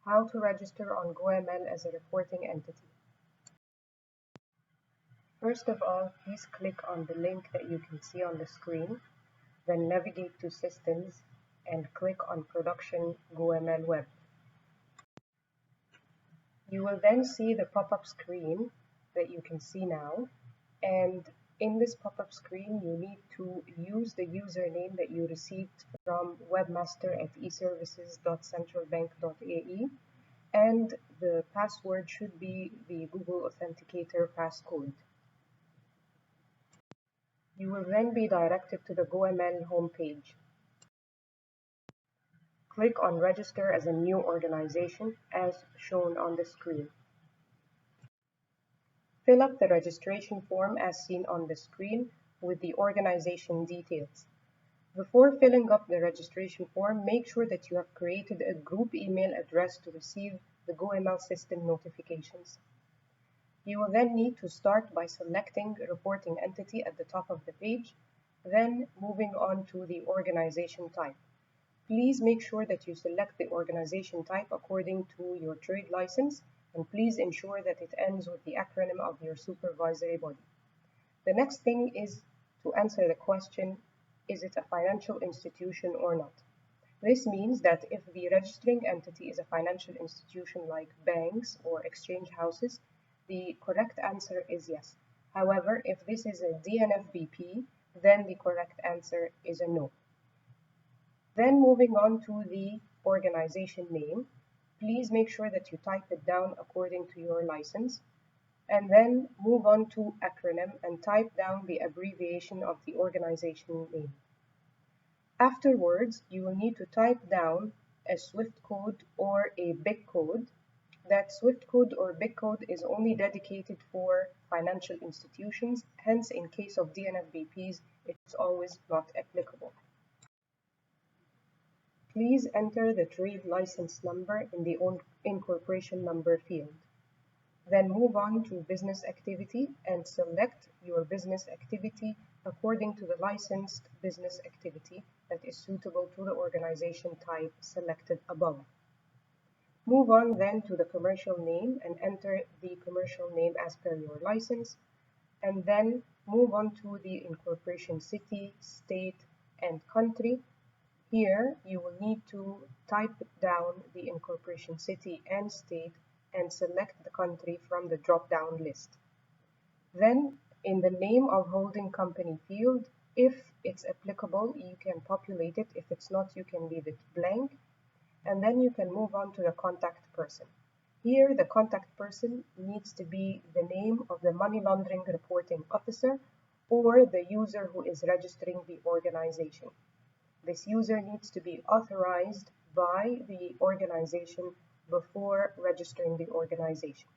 How to register on goAML as a reporting entity. First of all, please click on the link that you can see on the screen, then navigate to Systems and click on Production goAML Web. You will then see the pop-up screen that you can see now, and in this pop-up screen you need to use the username that you received from webmaster@eservices.centralbank.ae, and the password should be the Google Authenticator passcode. You will then be directed to the goAML homepage. Click on Register as a new organization as shown on the screen. Fill up the registration form as seen on the screen with the organization details. Before filling up the registration form, make sure that you have created a group email address to receive the goAML system notifications. You will then need to start by selecting Reporting Entity at the top of the page, then moving on to the organization type. Please make sure that you select the organization type according to your trade license, and please ensure that it ends with the acronym of your supervisory body. The next thing is to answer the question, is it a financial institution or not? This means that if the registering entity is a financial institution like banks or exchange houses, the correct answer is yes. However, if this is a DNFBP, then the correct answer is a no. Then moving on to the organization name, please make sure that you type it down according to your license, and then move on to acronym and type down the abbreviation of the organization name. Afterwards, you will need to type down a Swift code or a BIC code. That Swift code or BIC code is only dedicated for financial institutions, hence in case of DNFBPs, it's always not applicable. Please enter the trade license number in the incorporation number field. Then move on to business activity and select your business activity according to the licensed business activity that is suitable to the organization type selected above. Move on then to the commercial name and enter the commercial name as per your license, and then move on to the incorporation city, state, and country. Here you will need to type down the incorporation city and state and select the country from the drop-down list. Then in the name of holding company field, if it's applicable, you can populate it. If it's not, you can leave it blank. And then you can move on to the contact person. Here the contact person needs to be the name of the money laundering reporting officer or the user who is registering the organization. This user needs to be authorized by the organization before registering the organization.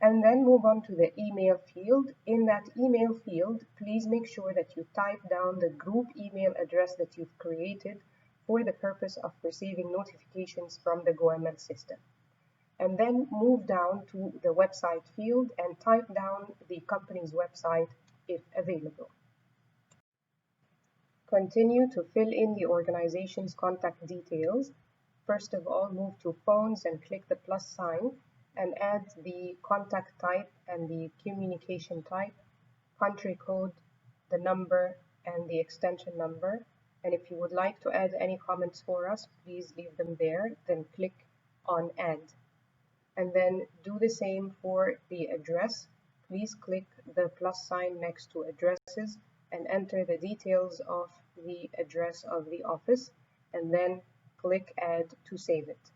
And then move on to the email field. In that email field, please make sure that you type down the group email address that you've created for the purpose of receiving notifications from the goAML system. And then move down to the website field and type down the company's website if available. Continue to fill in the organization's contact details. First of all, move to Phones and click the plus sign and add the contact type and the communication type, country code, the number, and the extension number. And if you would like to add any comments for us, please leave them there, then click on Add. And then do the same for the address. Please click the plus sign next to addresses and enter the details of the address of the office, and then click Add to save it.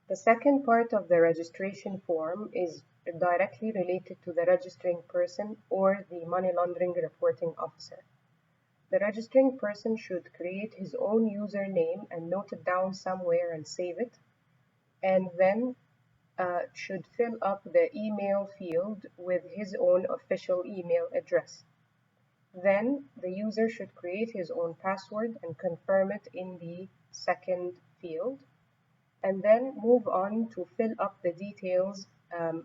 The second part of the registration form is directly related to the registering person or the money laundering reporting officer. The registering person should create his own username and note it down somewhere and save it, and then should fill up the email field with his own official email address. Then the user should create his own password and confirm it in the second field, and then move on to fill up the details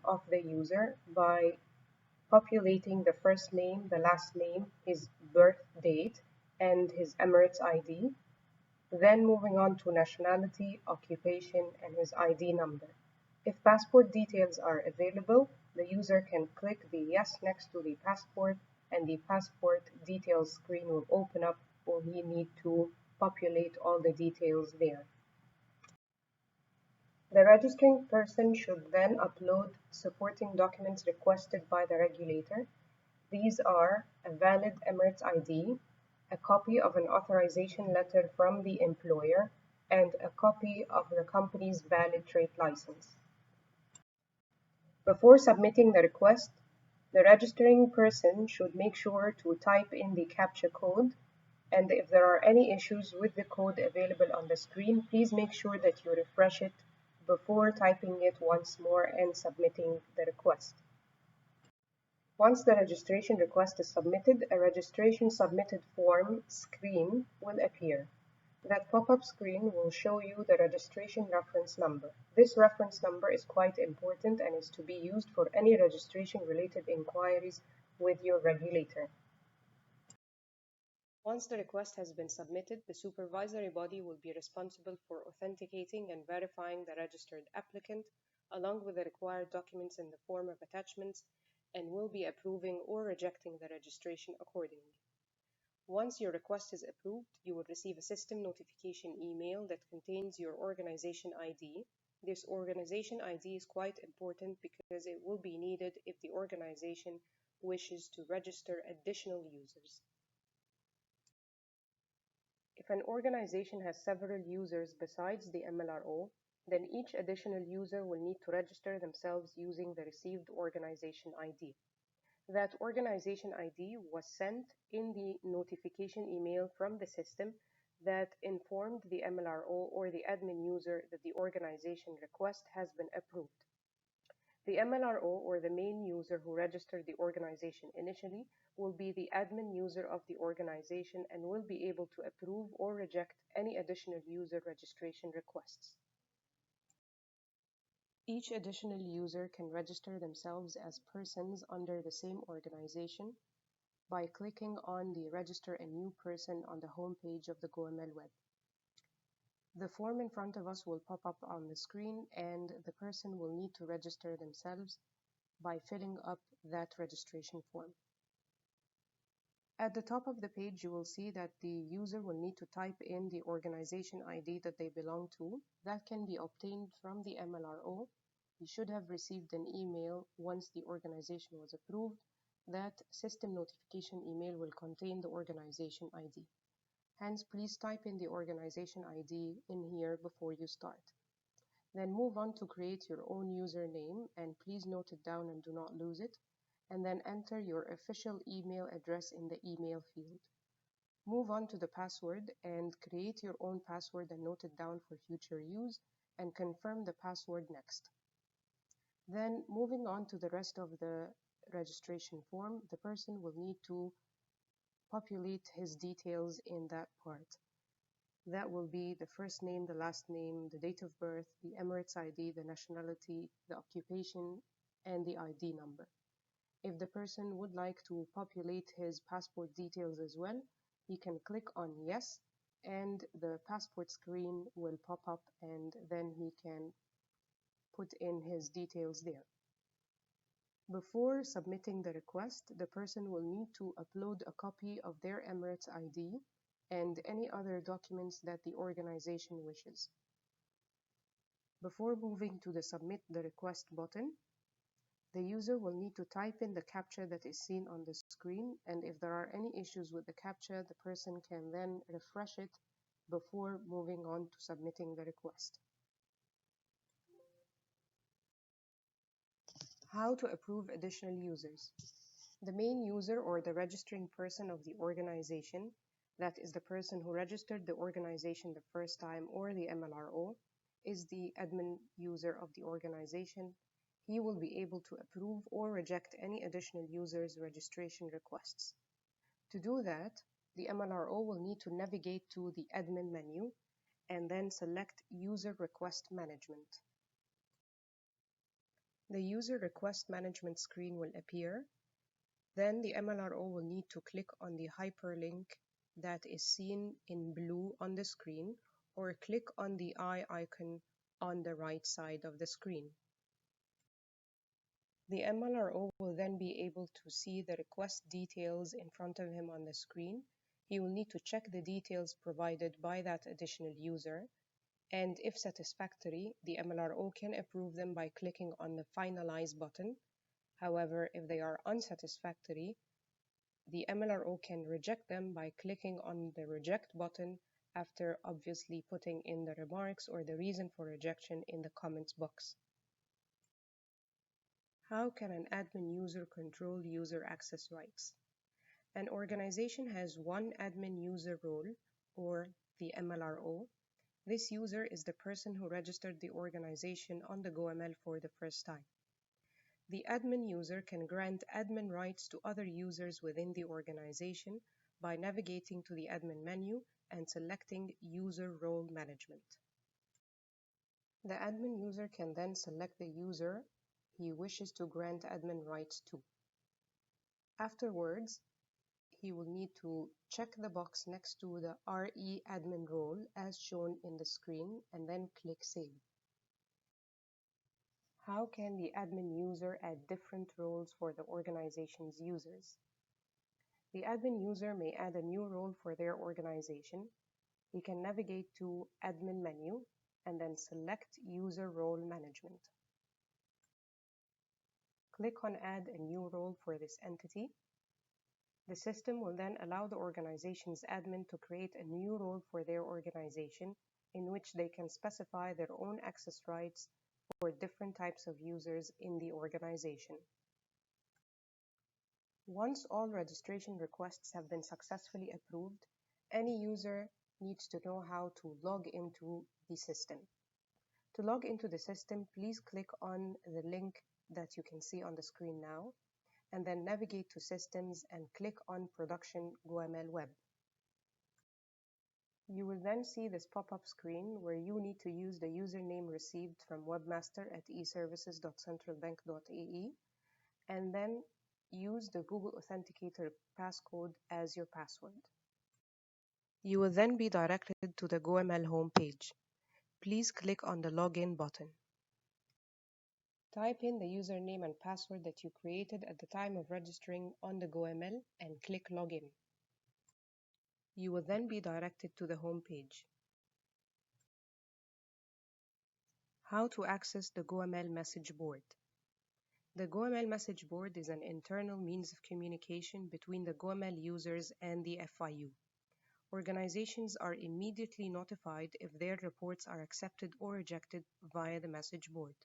of the user by populating the first name, the last name, his birth date, and his Emirates ID. Then moving on to nationality, occupation, and his ID number. If passport details are available, the user can click the yes next to the passport and the passport details screen will open up or he need to populate all the details there. The registering person should then upload supporting documents requested by the regulator. These are a valid Emirates ID, a copy of an authorization letter from the employer, and a copy of the company's valid trade license. Before submitting the request, the registering person should make sure to type in the CAPTCHA code, and if there are any issues with the code available on the screen, please make sure that you refresh it before typing it once more and submitting the request. Once the registration request is submitted, a registration submitted form screen will appear. That pop-up screen will show you the registration reference number. This reference number is quite important and is to be used for any registration-related inquiries with your regulator. Once the request has been submitted, the supervisory body will be responsible for authenticating and verifying the registered applicant, along with the required documents in the form of attachments, and will be approving or rejecting the registration accordingly. Once your request is approved, you will receive a system notification email that contains your organization ID. This organization ID is quite important because it will be needed if the organization wishes to register additional users. If an organization has several users besides the MLRO, then each additional user will need to register themselves using the received organization ID. That organization ID was sent in the notification email from the system that informed the MLRO or the admin user that the organization request has been approved. The MLRO or the main user who registered the organization initially will be the admin user of the organization and will be able to approve or reject any additional user registration requests. Each additional user can register themselves as persons under the same organization by clicking on the Register a New Person on the home page of the goAML web. The form in front of us will pop up on the screen and the person will need to register themselves by filling up that registration form. At the top of the page, you will see that the user will need to type in the organization ID that they belong to. That can be obtained from the MLRO. You should have received an email once the organization was approved. That system notification email will contain the organization ID. Hence, please type in the organization ID in here before you start. Then move on to create your own username and please note it down and do not lose it. And then enter your official email address in the email field. Move on to the password and create your own password and note it down for future use and confirm the password next. Then moving on to the rest of the registration form, the person will need to populate his details in that part. That will be the first name, the last name, the date of birth, the Emirates ID, the nationality, the occupation, and the ID number. If the person would like to populate his passport details as well, he can click on yes and the passport screen will pop up and then he can put in his details there. Before submitting the request, the person will need to upload a copy of their Emirates ID and any other documents that the organization wishes. Before moving to the Submit the Request button, the user will need to type in the CAPTCHA that is seen on the screen, and if there are any issues with the CAPTCHA, the person can then refresh it before moving on to submitting the request. How to approve additional users. The main user or the registering person of the organization, that is the person who registered the organization the first time or the MLRO, is the admin user of the organization. He will be able to approve or reject any additional users' registration requests. To do that, the MLRO will need to navigate to the admin menu and then select User Request Management. The User Request Management screen will appear. Then the MLRO will need to click on the hyperlink that is seen in blue on the screen or click on the eye icon on the right side of the screen. The MLRO will then be able to see the request details in front of him on the screen. He will need to check the details provided by that additional user, and if satisfactory, the MLRO can approve them by clicking on the Finalize button. However, if they are unsatisfactory, the MLRO can reject them by clicking on the Reject button after obviously putting in the remarks or the reason for rejection in the comments box. How can an admin user control user access rights? An organization has one admin user role, or the MLRO. This user is the person who registered the organization on the goAML for the first time. The admin user can grant admin rights to other users within the organization by navigating to the admin menu and selecting User Role Management. The admin user can then select the user he wishes to grant admin rights to. Afterwards, he will need to check the box next to the RE admin role as shown in the screen and then click Save. How can the admin user add different roles for the organization's users? The admin user may add a new role for their organization. He can navigate to Admin menu and then select User Role Management. Click on Add a new role for this entity. The system will then allow the organization's admin to create a new role for their organization in which they can specify their own access rights for different types of users in the organization. Once all registration requests have been successfully approved, any user needs to know how to log into the system. To log into the system, please click on the link that you can see on the screen now, and then navigate to Systems and click on Production goAML Web. You will then see this pop-up screen where you need to use the username received from webmaster@eservices.centralbank.ae and then use the Google Authenticator passcode as your password. You will then be directed to the goAML homepage. Please click on the Login button. Type in the username and password that you created at the time of registering on the goAML and click Login. You will then be directed to the homepage. How to access the goAML message board. The goAML message board is an internal means of communication between the goAML users and the FIU. Organizations are immediately notified if their reports are accepted or rejected via the message board.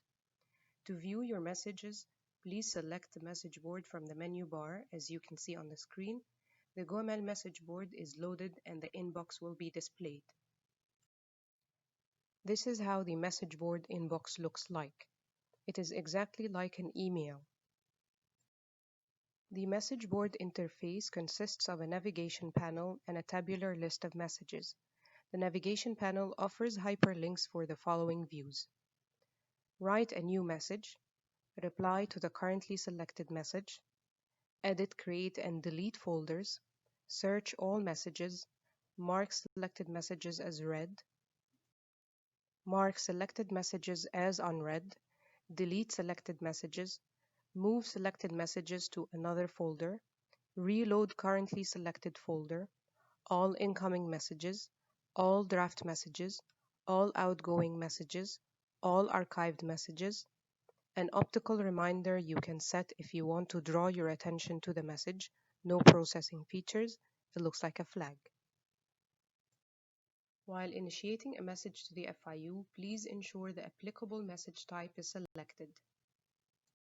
To view your messages, please select the message board from the menu bar as you can see on the screen. The goAML message board is loaded and the inbox will be displayed. This is how the message board inbox looks like. It is exactly like an email. The message board interface consists of a navigation panel and a tabular list of messages. The navigation panel offers hyperlinks for the following views. Write a new message, reply to the currently selected message, edit, create, and delete folders, search all messages, mark selected messages as read, mark selected messages as unread, delete selected messages, move selected messages to another folder, reload currently selected folder, all incoming messages, all draft messages, all outgoing messages, all archived messages, an optical reminder you can set if you want to draw your attention to the message, no processing features, it looks like a flag. While initiating a message to the FIU, please ensure the applicable message type is selected.